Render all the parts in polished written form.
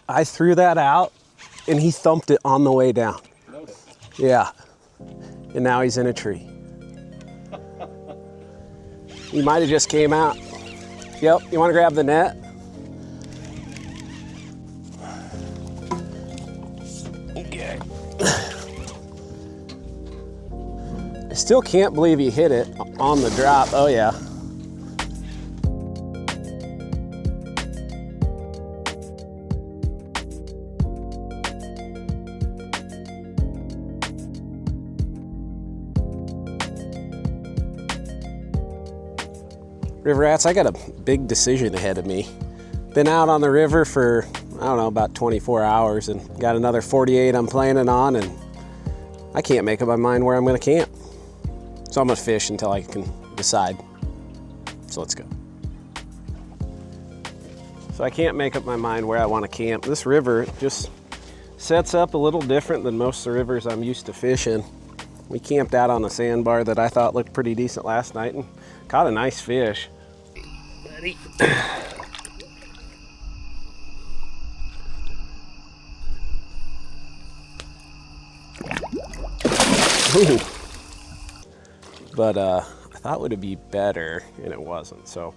I threw that out and he thumped it on the way down. Yeah. And now he's in a tree. He might have just came out. Yep, you want to grab the net? Okay. I still can't believe he hit it on the drop. Oh yeah. River rats, I got a big decision ahead of me. Been out on the river for, I don't know, about 24 hours and got another 48 I'm planning on, and I can't make up my mind where I'm gonna camp. So I'm gonna fish until I can decide. So let's go. So I can't make up my mind where I wanna camp. This river just sets up a little different than most of the rivers I'm used to fishing. We camped out on a sandbar that I thought looked pretty decent last night and caught a nice fish. Buddy. Ooh. But I thought it would be better, and it wasn't. So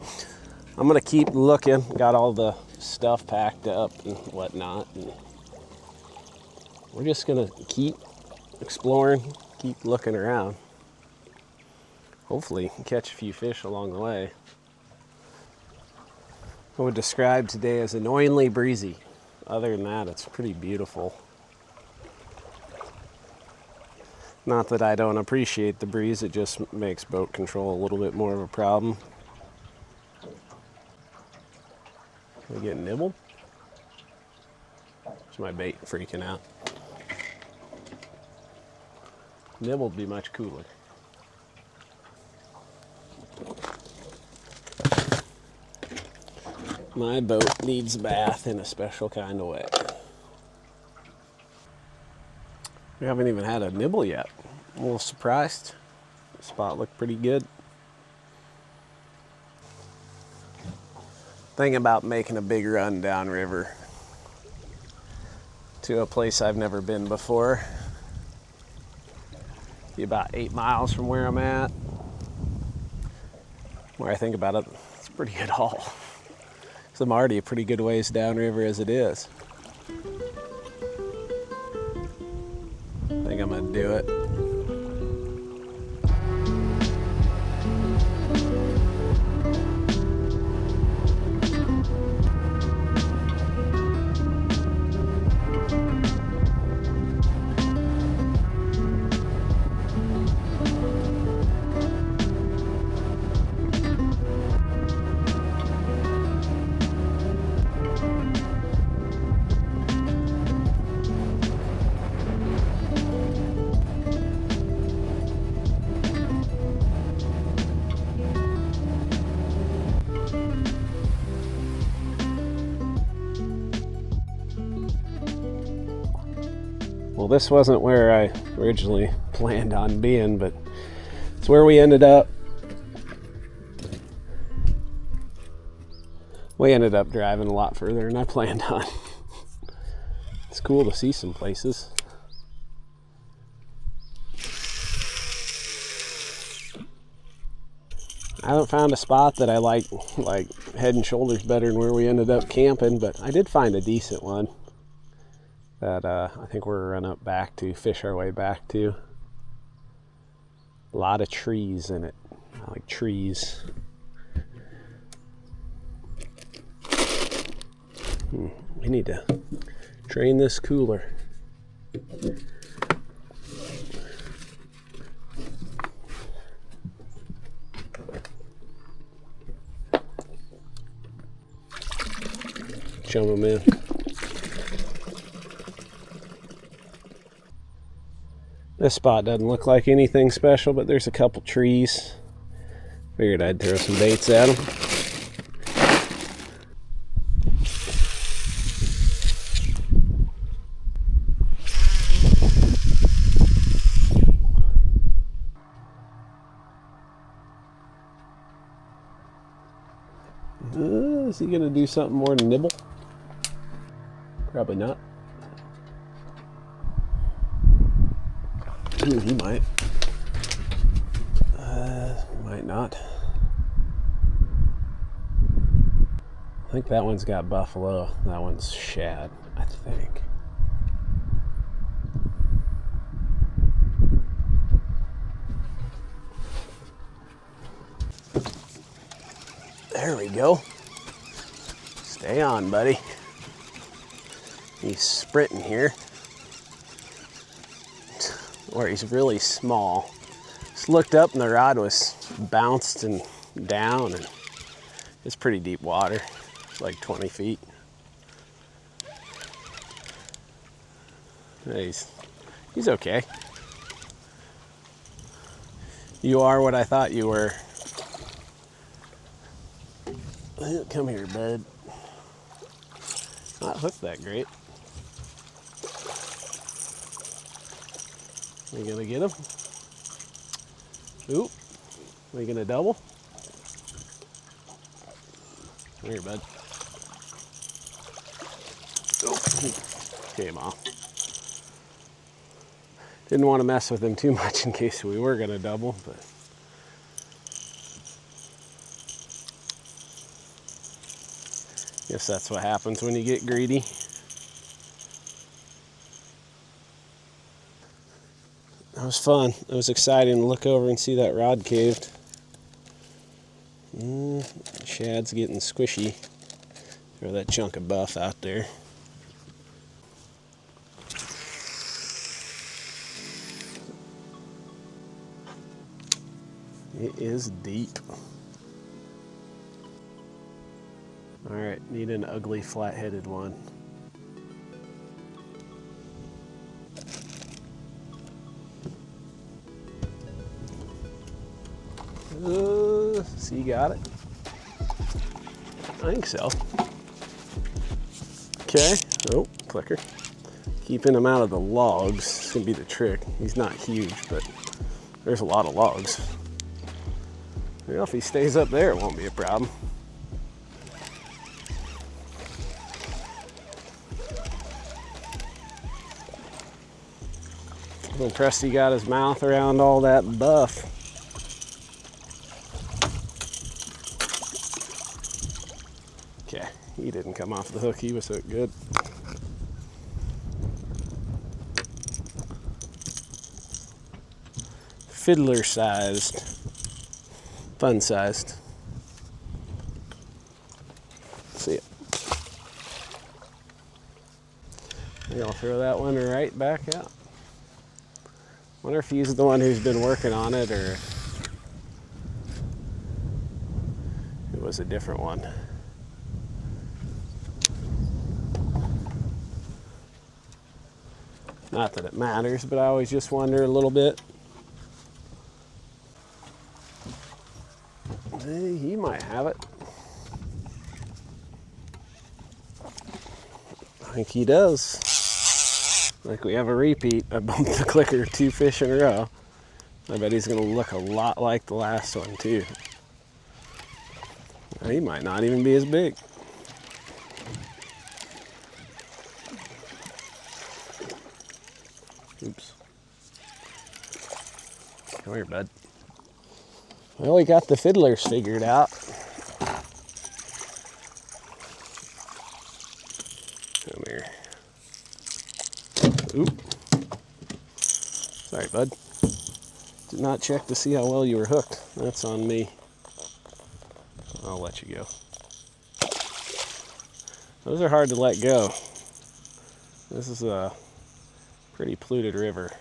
I'm gonna keep looking. Got all the stuff packed up and whatnot. And we're just gonna keep exploring, keep looking around. Hopefully catch a few fish along the way. I would describe today as annoyingly breezy. Other than that, it's pretty beautiful. Not that I don't appreciate the breeze, it just makes boat control a little bit more of a problem. We get nibbled? Is my bait freaking out? Nibble would be much cooler. My boat needs a bath in a special kind of way. We haven't even had a nibble yet. I'm a little surprised. The spot looked pretty good. Thing about making a big run downriver to a place I've never been before. Be about 8 miles from where I'm at. Where I think about it, it's a pretty good haul. So I'm already a pretty good ways downriver as it is. I think I'm gonna do it. Well, this wasn't where I originally planned on being, but it's where we ended up. We ended up driving a lot further than I planned on. It's cool to see some places. I haven't found a spot that I like head and shoulders better than where we ended up camping, but I did find a decent one that I think we're gonna run up back to, fish our way back to. A lot of trees in it. I like trees. We need to drain this cooler. Chum them in. This spot doesn't look like anything special, but there's a couple trees. Figured I'd throw some baits at them. Is he gonna do something more than nibble? Probably not. Ooh, he might. Might not. I think that one's got buffalo. That one's shad, I think. There we go. Stay on, buddy. He's sprinting here. Or he's really small. Just looked up and the rod was bounced and down, and it's pretty deep water. It's like 20 feet. He's okay. You are what I thought you were. Come here, bud. Not hooked that great. You gonna get him? Oop. Are you gonna double? Come here, bud. Oop. Came off. Didn't want to mess with him too much in case we were gonna double, but guess that's what happens when you get greedy. That was fun. It was exciting to look over and see that rod caved. Shad's getting squishy. Throw that chunk of buff out there. It is deep. All right, need an ugly flat-headed one. So you got it? I think so. Okay. Oh, clicker. Keeping him out of the logs is gonna be the trick. He's not huge, but there's a lot of logs. Well, if he stays up there, it won't be a problem. I'm impressed he got his mouth around all that buff. Okay, he didn't come off the hook. He was hooked good. Fiddler sized. Fun sized. See it. Maybe I'll throw that one right back out. Wonder if he's the one who's been working on it, or it was a different one. Not that it matters, but I always just wonder a little bit. He might have it. I think he does. Like we have a repeat. I bumped the clicker 2 fish in a row. I bet he's gonna look a lot like the last one too. He might not even be as big. Oops. Come here, bud. Well, we got the fiddlers figured out. Come here. Oop. Sorry, bud. Did not check to see how well you were hooked. That's on me. I'll let you go. Those are hard to let go. This is a pretty polluted river.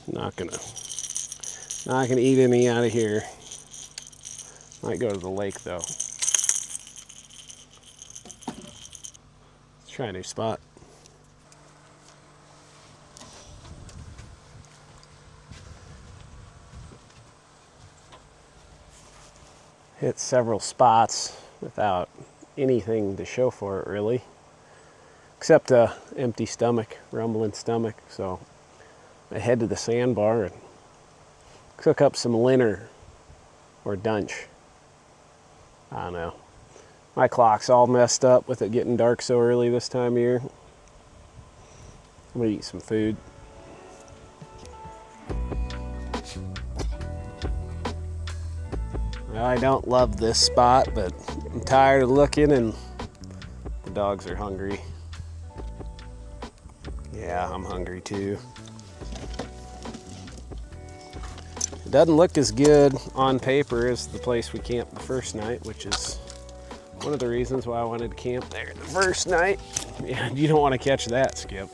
Not gonna eat any out of here. Might go to the lake though. Let's try a new spot. Hit several spots without anything to show for it really, except a empty stomach, rumbling stomach. So I head to the sandbar and cook up some linner or dunch. I don't know. My clock's all messed up with it getting dark so early this time of year. I'm gonna eat some food. I don't love this spot, but I'm tired of looking and the dogs are hungry. Yeah, I'm hungry too. It doesn't look as good on paper as the place we camped the first night, which is one of the reasons why I wanted to camp there the first night. Yeah, you don't want to catch that, Skip.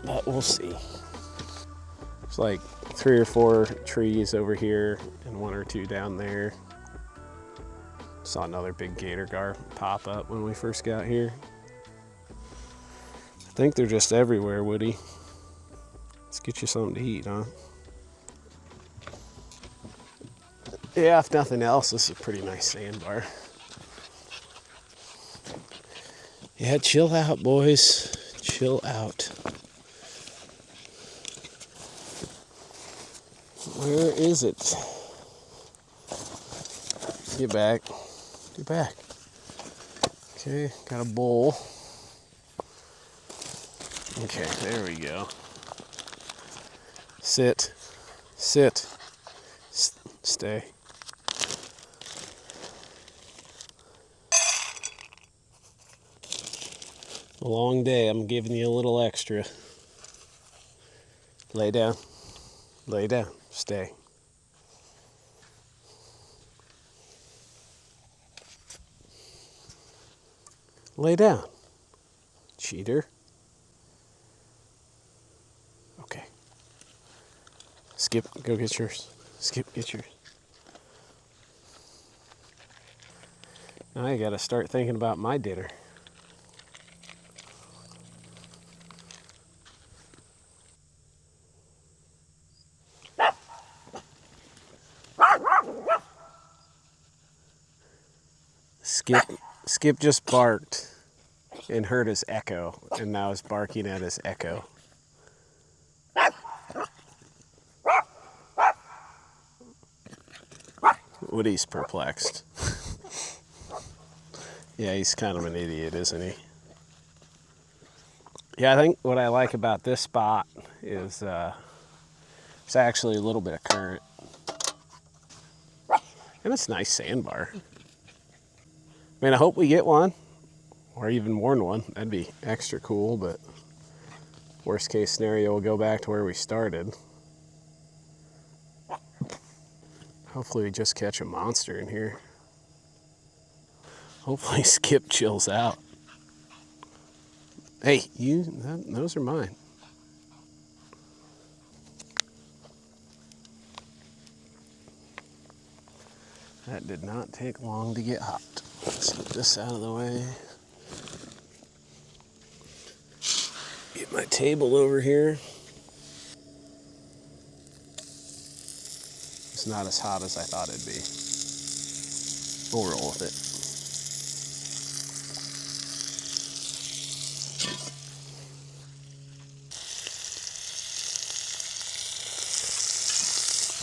But we'll see. There's like 3 or 4 trees over here and 1 or 2 down there. Saw another big gator gar pop up when we first got here. I think they're just everywhere, Woody. Let's get you something to eat, huh? Yeah, if nothing else, this is a pretty nice sandbar. Yeah, chill out, boys. Chill out. Where is it? Get back. Get back. Okay, got a bowl. Okay, there we go. Sit. Sit. Stay. A long day. I'm giving you a little extra. Lay down. Lay down. Stay. Lay down. Cheater. Okay. Skip, go get yours. Skip, get yours. Now I gotta start thinking about my dinner. Skip just barked and heard his echo, and now is barking at his echo. Woody's perplexed. Yeah, he's kind of an idiot, isn't he? Yeah, I think what I like about this spot is it's actually a little bit of current. And it's a nice sandbar. I mean, I hope we get one, or even warn one. That'd be extra cool, but worst case scenario, we'll go back to where we started. Hopefully we just catch a monster in here. Hopefully Skip chills out. Hey, those are mine. That did not take long to get hot. Let's get this out of the way. Get my table over here. It's not as hot as I thought it'd be. We'll roll with it.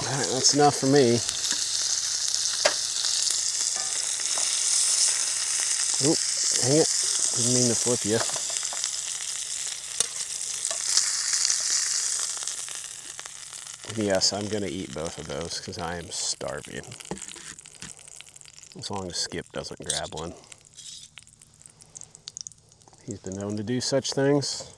All right, that's enough for me. Oh, dang it. Didn't mean to flip you. Yes, I'm going to eat both of those because I am starving. As long as Skip doesn't grab one. He's been known to do such things.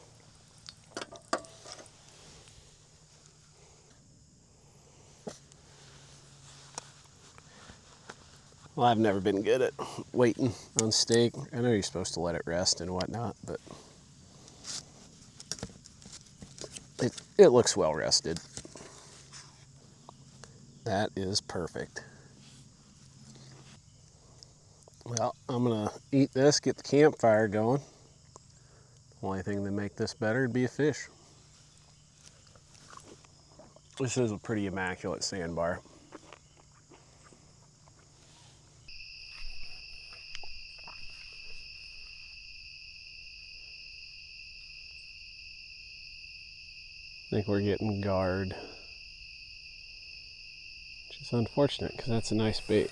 Well, I've never been good at waiting on steak. I know you're supposed to let it rest and whatnot, but it looks well rested. That is perfect. Well, I'm gonna eat this, get the campfire going. Only thing that make this better would be a fish. This is a pretty immaculate sandbar. I think we're getting guard, which is unfortunate because that's a nice bait.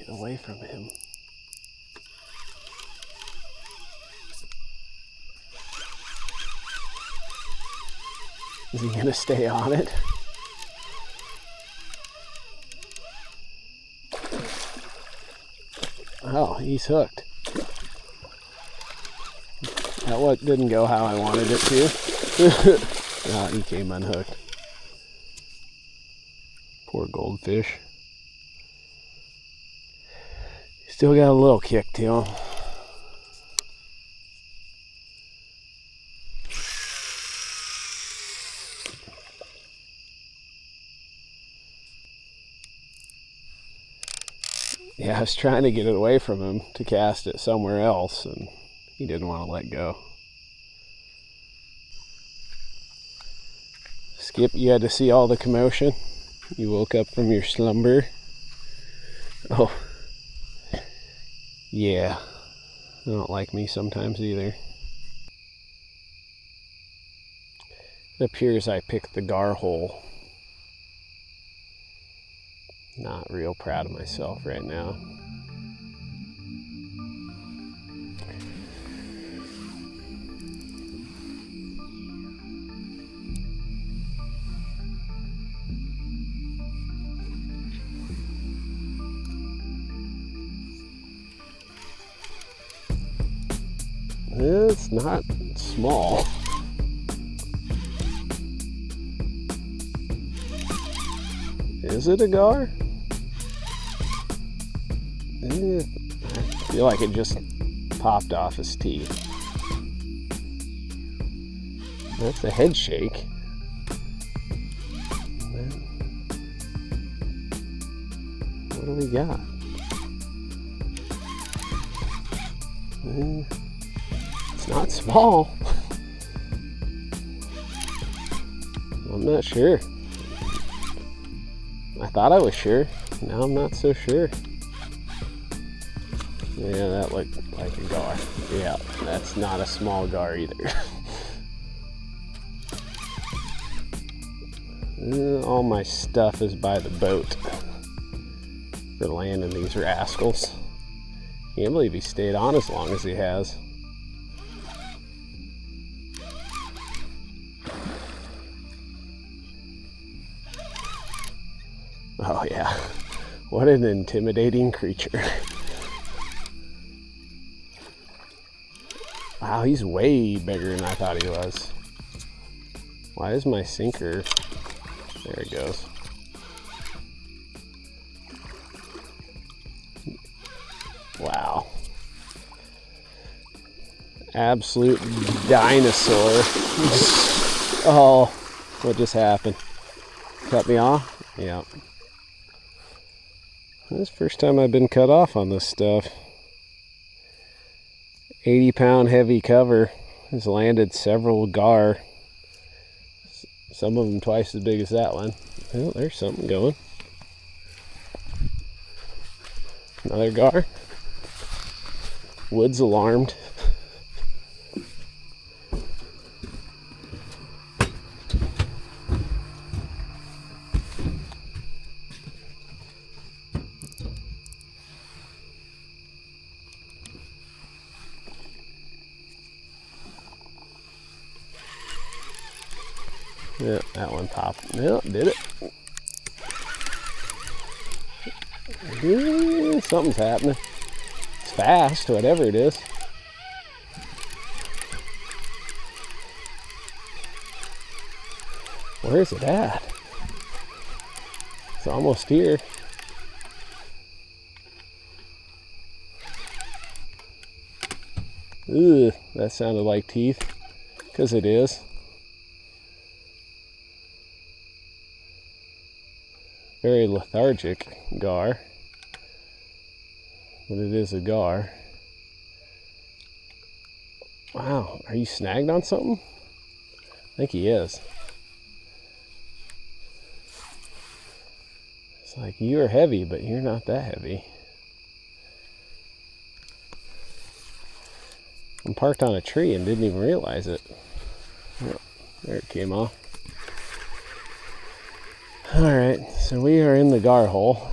Get away from him. Is he gonna stay on it? Oh, he's hooked. That one didn't go how I wanted it to. Oh, he came unhooked. Poor goldfish. Still got a little kick to him. Yeah, I was trying to get it away from him to cast it somewhere else, and he didn't want to let go. Skip, you had to see all the commotion? You woke up from your slumber? Oh. Yeah. They don't like me sometimes either. It appears I picked the gar hole. Not real proud of myself right now. It's not small. Is it a gar? I feel like it just popped off his teeth. That's a head shake. What do we got? It's not small. I'm not sure. I thought I was sure. Now I'm not so sure. Yeah, that looked like a gar. Yeah, that's not a small gar either. All my stuff is by the boat for landing these rascals. Can't believe he stayed on as long as he has. Oh yeah, what an intimidating creature. Wow, he's way bigger than I thought he was. Why is my sinker... There it goes. Wow. Absolute dinosaur. Oh, what just happened? Cut me off? Yeah. This is the first time I've been cut off on this stuff. 80-pound heavy cover has landed several gar. Some of them twice as big as that one. Oh, there's something going. Another gar. Wood's alarmed. Yeah, that one popped. Yeah, did it. Yeah, something's happening. It's fast, whatever it is. Where's it at? It's almost here. Ugh, that sounded like teeth, because it is. Very lethargic gar, but it is a gar. Wow, are you snagged on something? I think he is. It's like, you are heavy, but you're not that heavy. I'm parked on a tree and didn't even realize it. Oh, there it came off. Alright, so we are in the gar hole.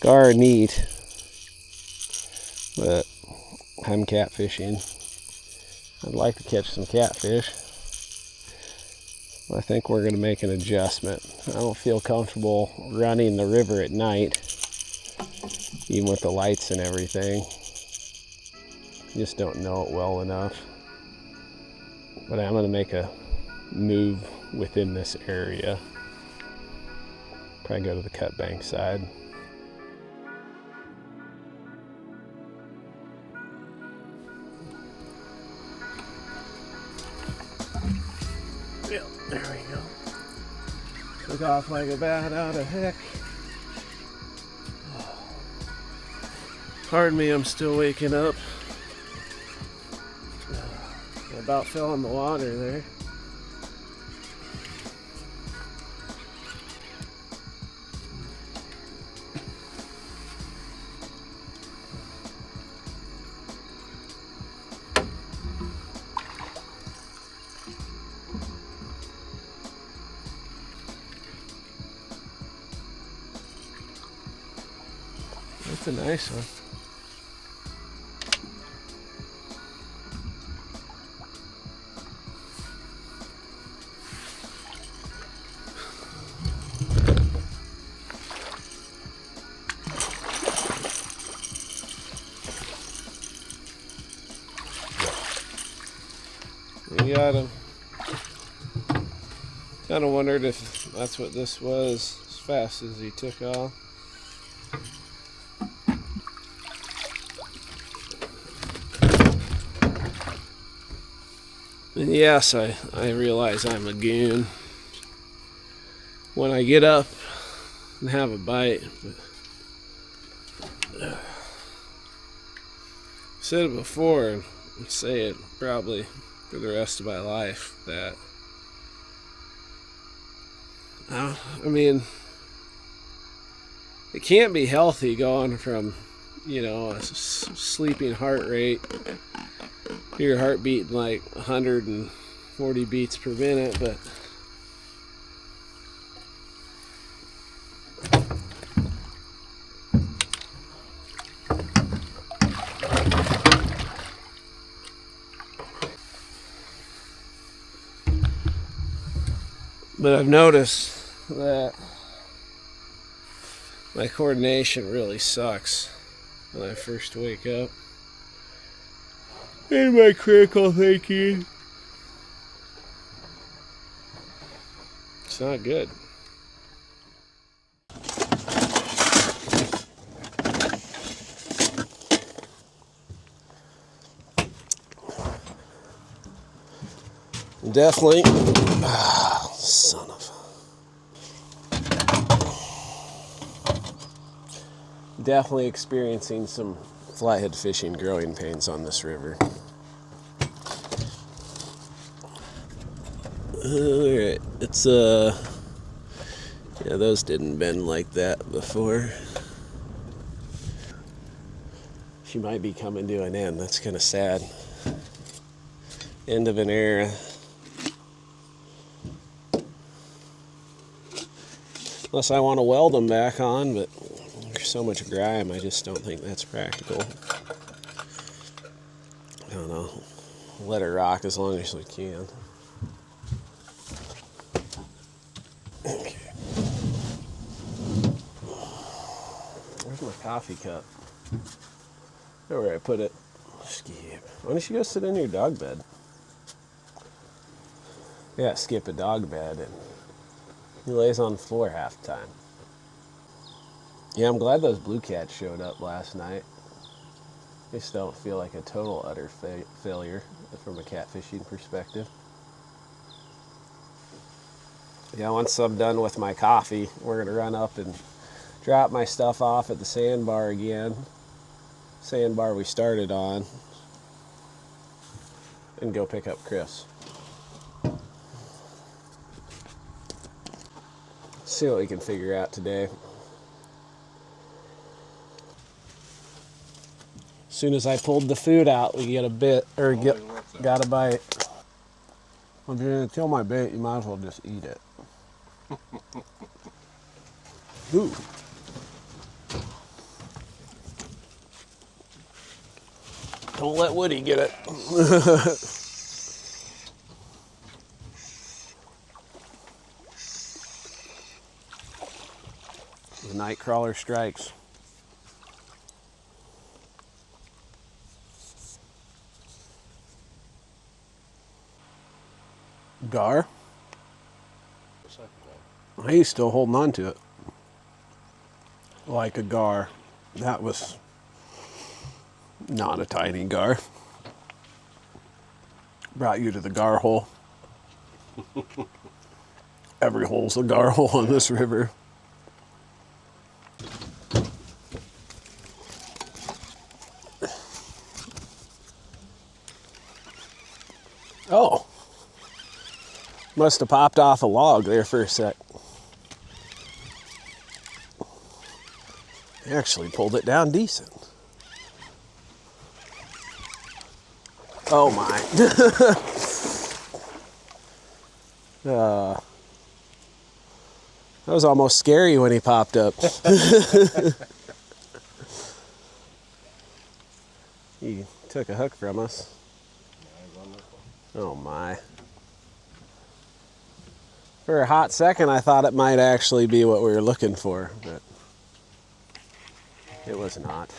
Gar neat, but I'm catfishing. I'd like to catch some catfish. I think we're going to make an adjustment. I don't feel comfortable running the river at night, even with the lights and everything. Just don't know it well enough. But I'm going to make a move within this area. Probably go to the cut bank side. Yep, there we go. Took off like a bat out of heck. Pardon me, I'm still waking up. I about fell in the water there. That's a nice one. You got him. Kind of wondered if that's what this was as fast as he took off. And yes, I realize I'm a goon when I get up and have a bite. But I said it before, and I say it probably for the rest of my life, that I mean, it can't be healthy going from, you know, a sleeping heart rate, your heart beating like 140 beats per minute, but I've noticed that my coordination really sucks when I first wake up. And my critical thinking. It's not good. Definitely. Son of. Definitely experiencing some flathead fishing growing pains on this river. Alright, it's yeah, those didn't bend like that before. She might be coming to an end. That's kind of sad. End of an era. Unless I want to weld them back on, but there's so much grime, I just don't think that's practical. I don't know. Let her rock as long as we can. Okay. Where's my coffee cup? There where I put it. Skip. Why don't you go sit in your dog bed? Yeah, Skip a dog bed, and he lays on the floor half the time. Yeah, I'm glad those blue cats showed up last night. They still don't feel like a total utter failure from a catfishing perspective. Yeah, once I'm done with my coffee, we're going to run up and drop my stuff off at the sandbar again. Sandbar we started on. And go pick up Chris. See what we can figure out today. As soon as I pulled the food out, we get a bit, or got a bite. Well, if you're gonna kill my bait, you might as well just eat it. Ooh. Don't let Woody get it. The night crawler strikes. Gar? He's still holding on to it. Like a gar. That was not a tiny gar. Brought you to the gar hole. Every hole's a gar hole on this river. Oh. Must have popped off a log there for a sec. Actually pulled it down decent. Oh my. That was almost scary when he popped up. He took a hook from us. Oh my. For a hot second, I thought it might actually be what we were looking for, but it was not.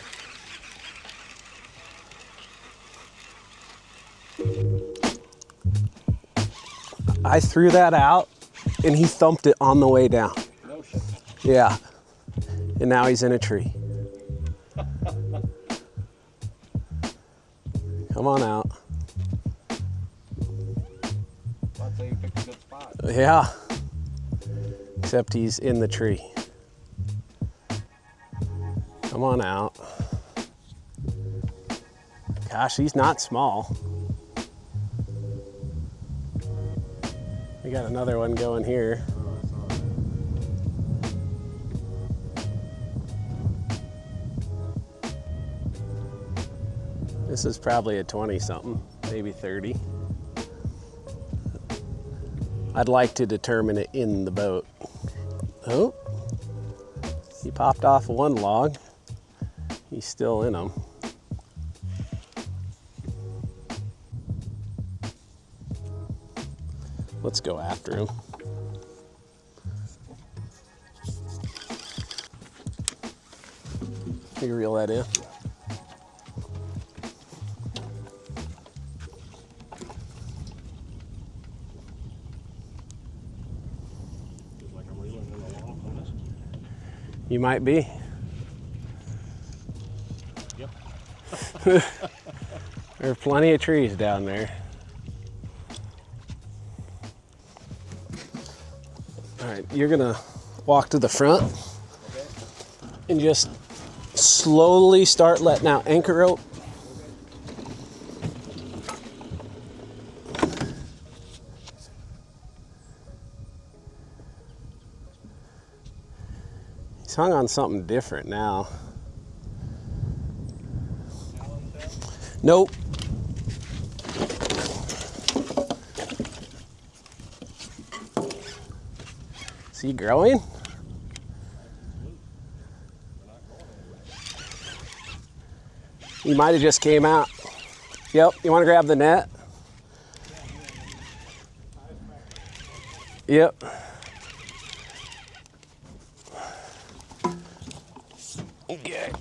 I threw that out and he thumped it on the way down. No shit. Yeah. And now he's in a tree. Come on out. I'd say you picked a good spot. Yeah. Except he's in the tree. Come on out. Gosh, he's not small. We got another one going here. This is probably a 20-something, maybe 30. I'd like to determine it in the boat. Oh, he popped off one log. He's still in them. Let's go after him. You reel that in. Like I'm reeling in the long on this. You might be. Yep. There are plenty of trees down there. All right, you're gonna walk to the front and just slowly start letting out anchor rope. He's hung on something different now. Nope. Is he growing? He might have just came out. Yep, you want to grab the net? Yep. Okay.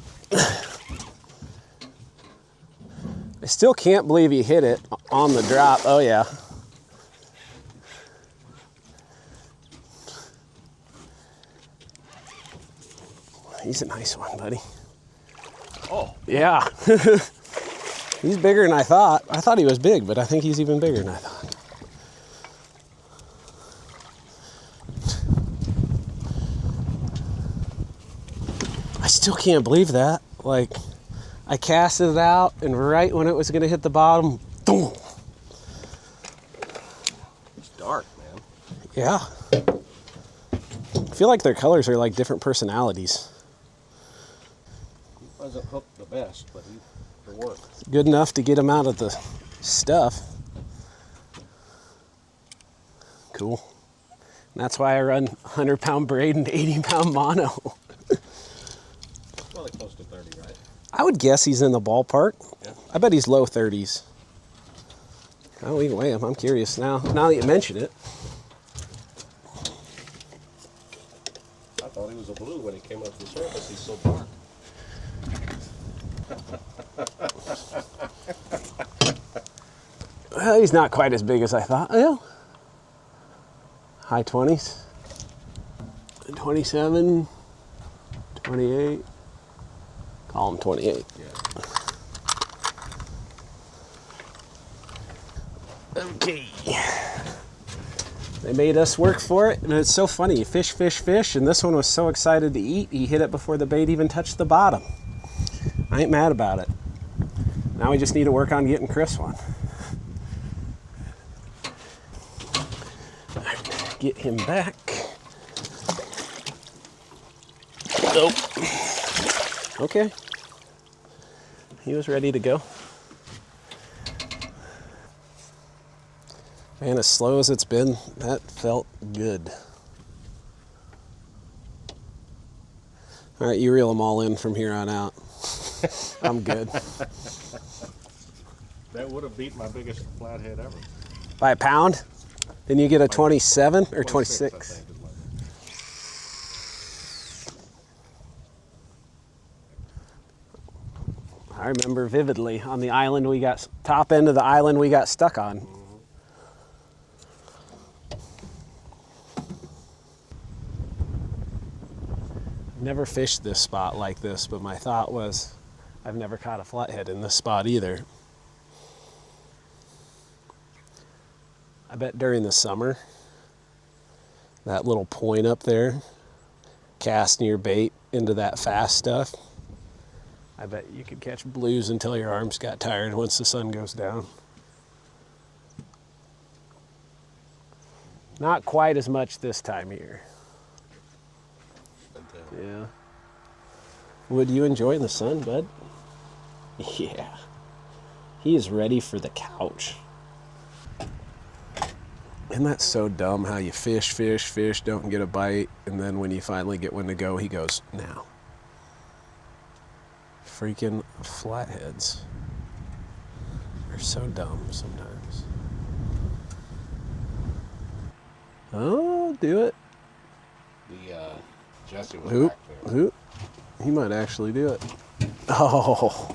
I still can't believe he hit it on the drop. Oh yeah. He's a nice one, buddy. Oh. Yeah. He's bigger than I thought. I thought he was big, but I think he's even bigger than I thought. I still can't believe that. Like, I casted it out, and right when it was gonna hit the bottom, boom. It's dark, man. Yeah. I feel like their colors are like different personalities. He wasn't hooked the best, but he worked. Good enough to get him out of the stuff. Cool. And that's why I run 100-pound braid and 80-pound mono. Probably close to 30, right? I would guess he's in the ballpark. Yeah. I bet he's low 30s. Oh, we can weigh him. I'm curious now. Now that you mention it. I thought he was a blue when he came up to the surface. He's so dark. Well, he's not quite as big as I thought. Well, high 20s. 27, 28. Call him 28. Yeah. Okay. They made us work for it, and it's so funny. You fish, fish, fish, and this one was so excited to eat, he hit it before the bait even touched the bottom. I ain't mad about it. Now we just need to work on getting Chris one. Get him back. Nope. Okay. He was ready to go. Man, as slow as it's been, that felt good. All right, you reel them all in from here on out. I'm good. That would have beat my biggest flathead ever. By a pound? Then you get a 27 or 26? I think, is my- I remember vividly on the island we got, top end of the island we got stuck on. Never fished this spot like this, but my thought was I've never caught a flathead in this spot either. I bet during the summer, that little point up there, casting your bait into that fast stuff, I bet you could catch blues until your arms got tired once the sun goes down. Not quite as much this time of year. Yeah. Would you enjoy the sun, bud? Yeah. He is ready for the couch. Isn't that so dumb how you fish, fish, fish, don't get a bite, and then when you finally get one to go, he goes, now. Freaking flatheads. They're so dumb sometimes. Oh, do it. The Jesse was Oop, back there. oop. He might actually do it. Oh.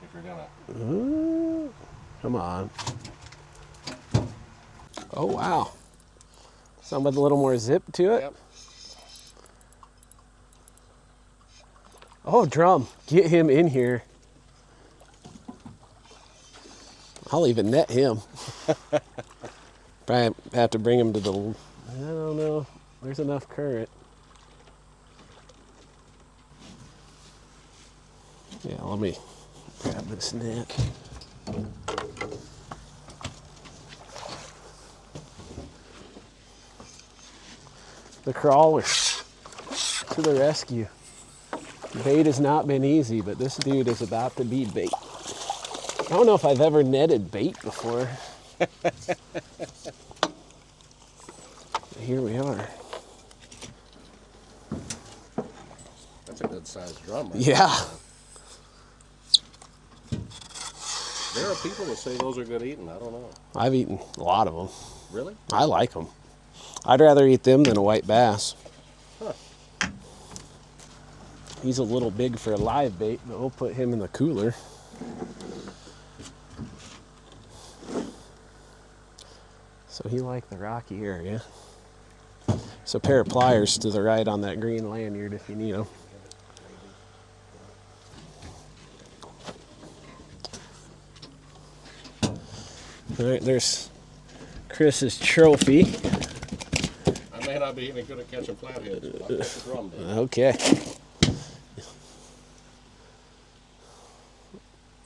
If you're gonna, Ooh. Come on. Oh, wow. Something with a little more zip to it. yep. Oh, drum. Get him in here. I'll even net him. Probably have to bring him to the, I don't know. There's enough current. Yeah, let me grab this net. The crawlers to the rescue. Bait has not been easy, but this dude is about to be bait. I don't know if I've ever netted bait before. Here we are. That's a good sized drum. Right? Yeah. There are people that say those are good eating. I don't know. I've eaten a lot of them. Really? I like them. I'd rather eat them than a white bass. Huh. He's a little big for a live bait, but we'll put him in the cooler. So he liked the rocky area. So a pair of pliers to the right on that green lanyard if you need them. All right, there's Chris's trophy. I may not be any good at catching flatheads, but I'll catch the drum. Then. Okay.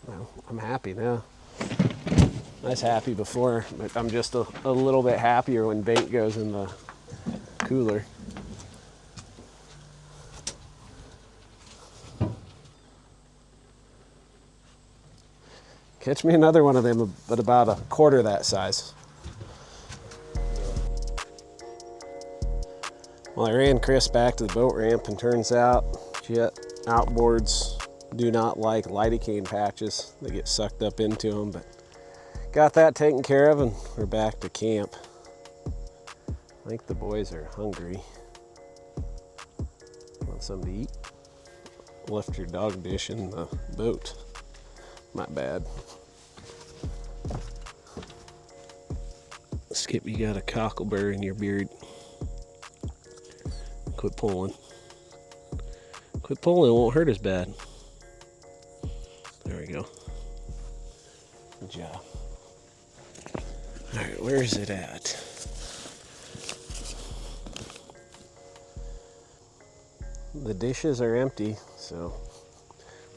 Well, I'm happy now. I was happy before, but I'm just a little bit happier when bait goes in the cooler. Catch me another one of them, but about a quarter that size. Well, I ran Chris back to the boat ramp, and turns out Jet outboards do not like lidocaine patches. They get sucked up into them, but got that taken care of and we're back to camp. I think the boys are hungry. Want something to eat? Left your dog dish in the boat. My bad. Skip, you got a cockleburr in your beard. Quit pulling. Quit pulling, it won't hurt as bad. There we go. Good job. Alright, where is it at? The dishes are empty, so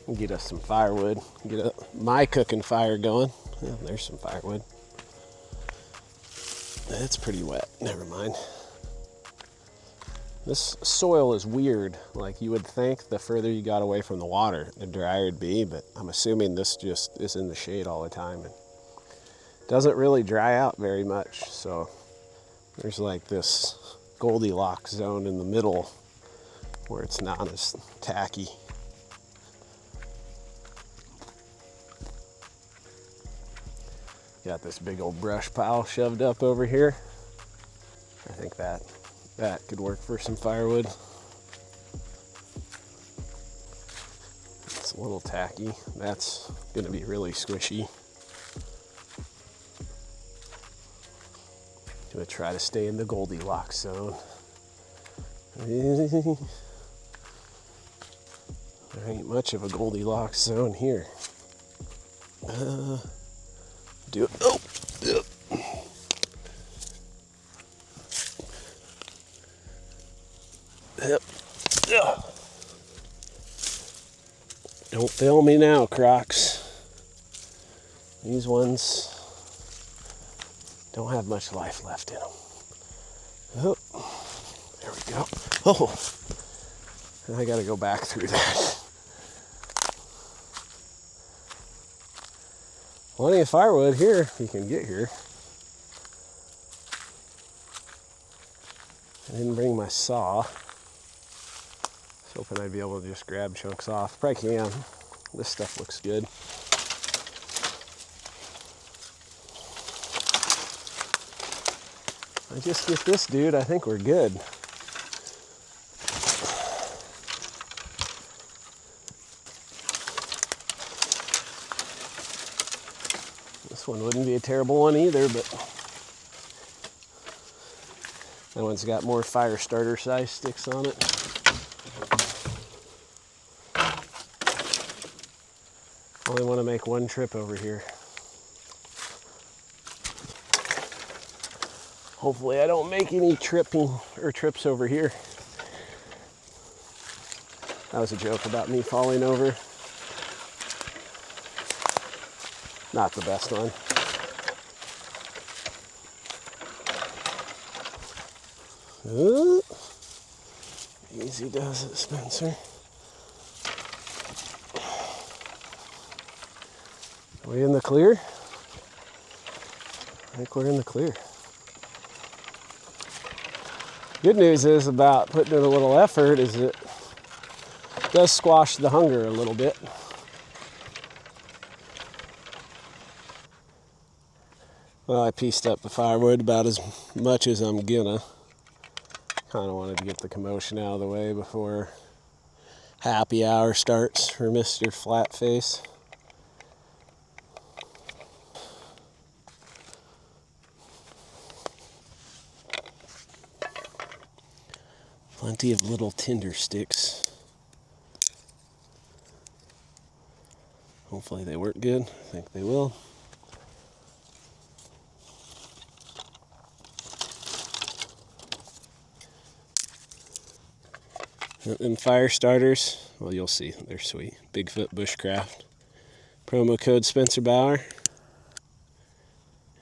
we'll get us some firewood. Get my cooking fire going. Yeah, there's some firewood. It's pretty wet. Never mind. This soil is weird. Like, you would think the further you got away from the water, the drier it'd be, but I'm assuming this just is in the shade all the time and doesn't really dry out very much. So there's like this Goldilocks zone in the middle where it's not as tacky. Got this big old brush pile shoved up over here. I think that could work for some firewood. It's a little tacky. That's gonna be really squishy. Gonna try to stay in the Goldilocks zone. There ain't much of a Goldilocks zone here. Do it. Oh, yep. Yep. Yeah. Don't fail me now, Crocs. These ones don't have much life left in them. Oh, there we go. Oh, and I got to go back through that. Plenty of firewood here if you can get here. I didn't bring my saw. I was hoping I'd be able to just grab chunks off. Probably can. This stuff looks good. I just get this dude, I think we're good. This one wouldn't be a terrible one either, but that one's got more fire starter size sticks on it. Only want to make one trip over here. Hopefully I don't make any trips over here. That was a joke about me falling over. Not the best one. Easy does it, Spencer. Are we in the clear? I think we're in the clear. Good news is about putting in a little effort is it does squash the hunger a little bit. Well, I pieced up the firewood about as much as I'm gonna. Kind of wanted to get the commotion out of the way before happy hour starts for Mr. Flatface. Plenty of little tinder sticks. Hopefully they work good. I think they will. And fire starters, well, you'll see, they're sweet. Bigfoot Bushcraft. Promo code Spencer Bauer.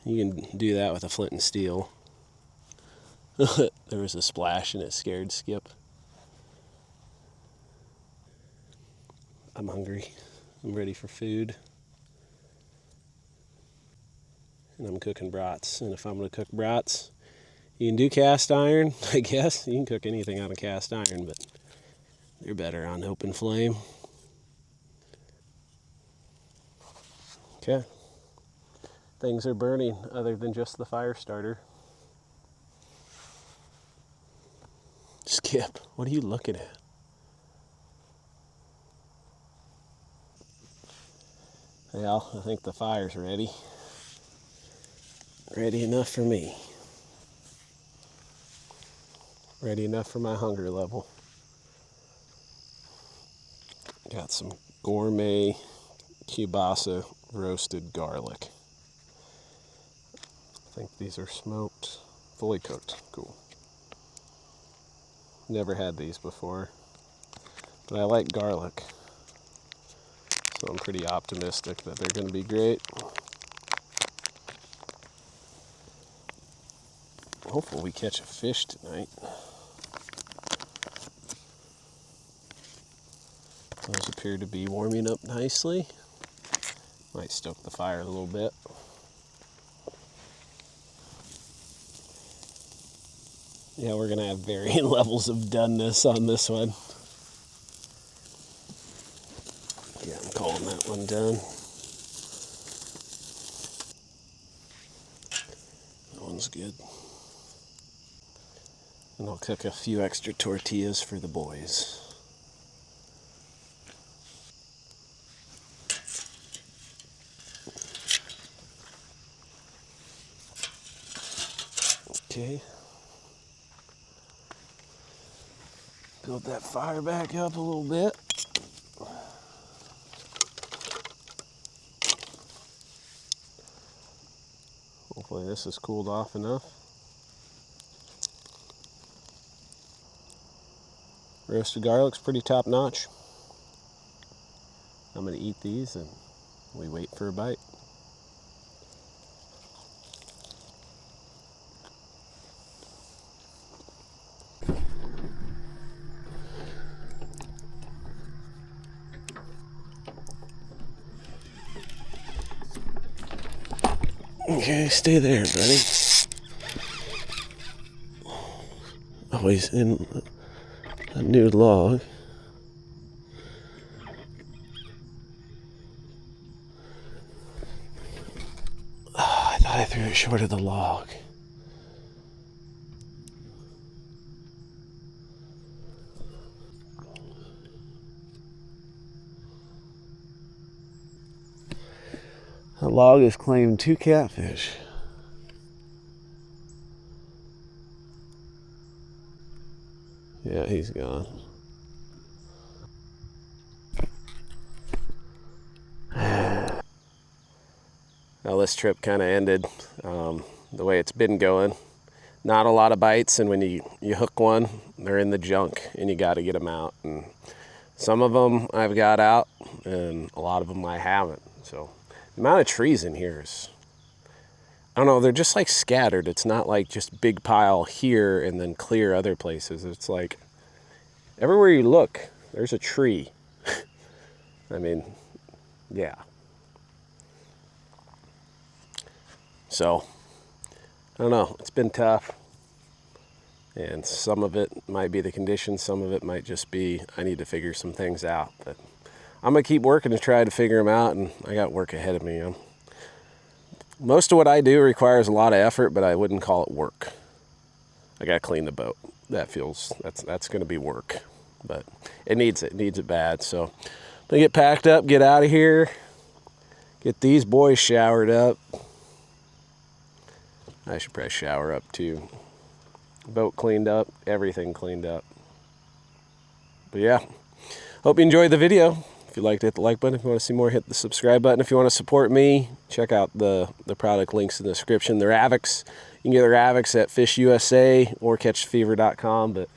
You can do that with a flint and steel. There was a splash and it scared Skip. I'm hungry. I'm ready for food. And I'm cooking brats. And if I'm going to cook brats, you can do cast iron, I guess. You can cook anything on a cast iron, but they're better on open flame. Okay. Things are burning other than just the fire starter. Skip, what are you looking at? Well, I think the fire's ready. Ready enough for me. Ready enough for my hunger level. Got some gourmet kielbasa roasted garlic. I think these are smoked, fully cooked. Cool. Never had these before, but I like garlic, so I'm pretty optimistic that they're going to be great. Hopefully we catch a fish tonight. Those appear to be warming up nicely. Might stoke the fire a little bit. Yeah, we're gonna have varying levels of doneness on this one. Yeah, I'm calling that one done. That one's good. And I'll cook a few extra tortillas for the boys. Okay. Build that fire back up a little bit. Hopefully this has cooled off enough. Roasted garlic's pretty top notch. I'm gonna eat these and we wait for a bite. Okay, stay there, buddy. Always in a new log. Oh, I thought I threw it short of the log. The log has claimed 2 catfish. Yeah, he's gone. Well, this trip kind of ended the way it's been going. Not a lot of bites, and when you hook one, they're in the junk, and you got to get them out. And some of them I've got out, and a lot of them I haven't. So the amount of trees in here is, I don't know, they're just like scattered. It's not like just big pile here and then clear other places. It's like everywhere you look, there's a tree. I mean, yeah. So, I don't know. It's been tough. And some of it might be the conditions. Some of it might just be I need to figure some things out. But I'm going to keep working to try to figure them out. And I got work ahead of me. Most of what I do requires a lot of effort, but I wouldn't call it work. I got to clean the boat. That's going to be work. But it needs it bad. So I'm going to get packed up, get out of here, get these boys showered up. I should probably shower up too. Boat cleaned up, everything cleaned up. But yeah, hope you enjoyed the video. If you liked it, hit the like button. If you want to see more, hit the subscribe button. If you want to support me, check out the product links in the description. They're Avics. You can get their Avics at Fish USA or catchfever.com, but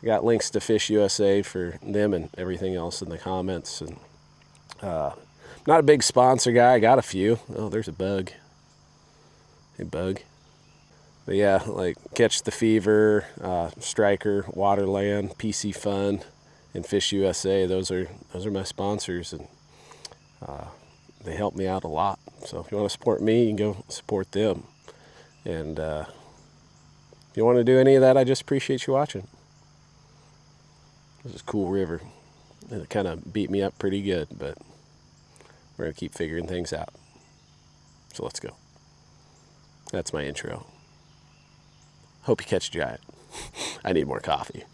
I got links to Fish USA for them and everything else in the comments. And not a big sponsor guy. I got a few. Oh, there's a bug. Hey, bug. But yeah, like Catch the Fever, Striker, Waterland, PC Fun, and Fish USA. Those are my sponsors, and they help me out a lot. So if you want to support me, you can go support them. And if you want to do any of that, I just appreciate you watching. This is a cool river. And it kind of beat me up pretty good, but we're going to keep figuring things out. So let's go. That's my intro. Hope you catch a giant. I need more coffee.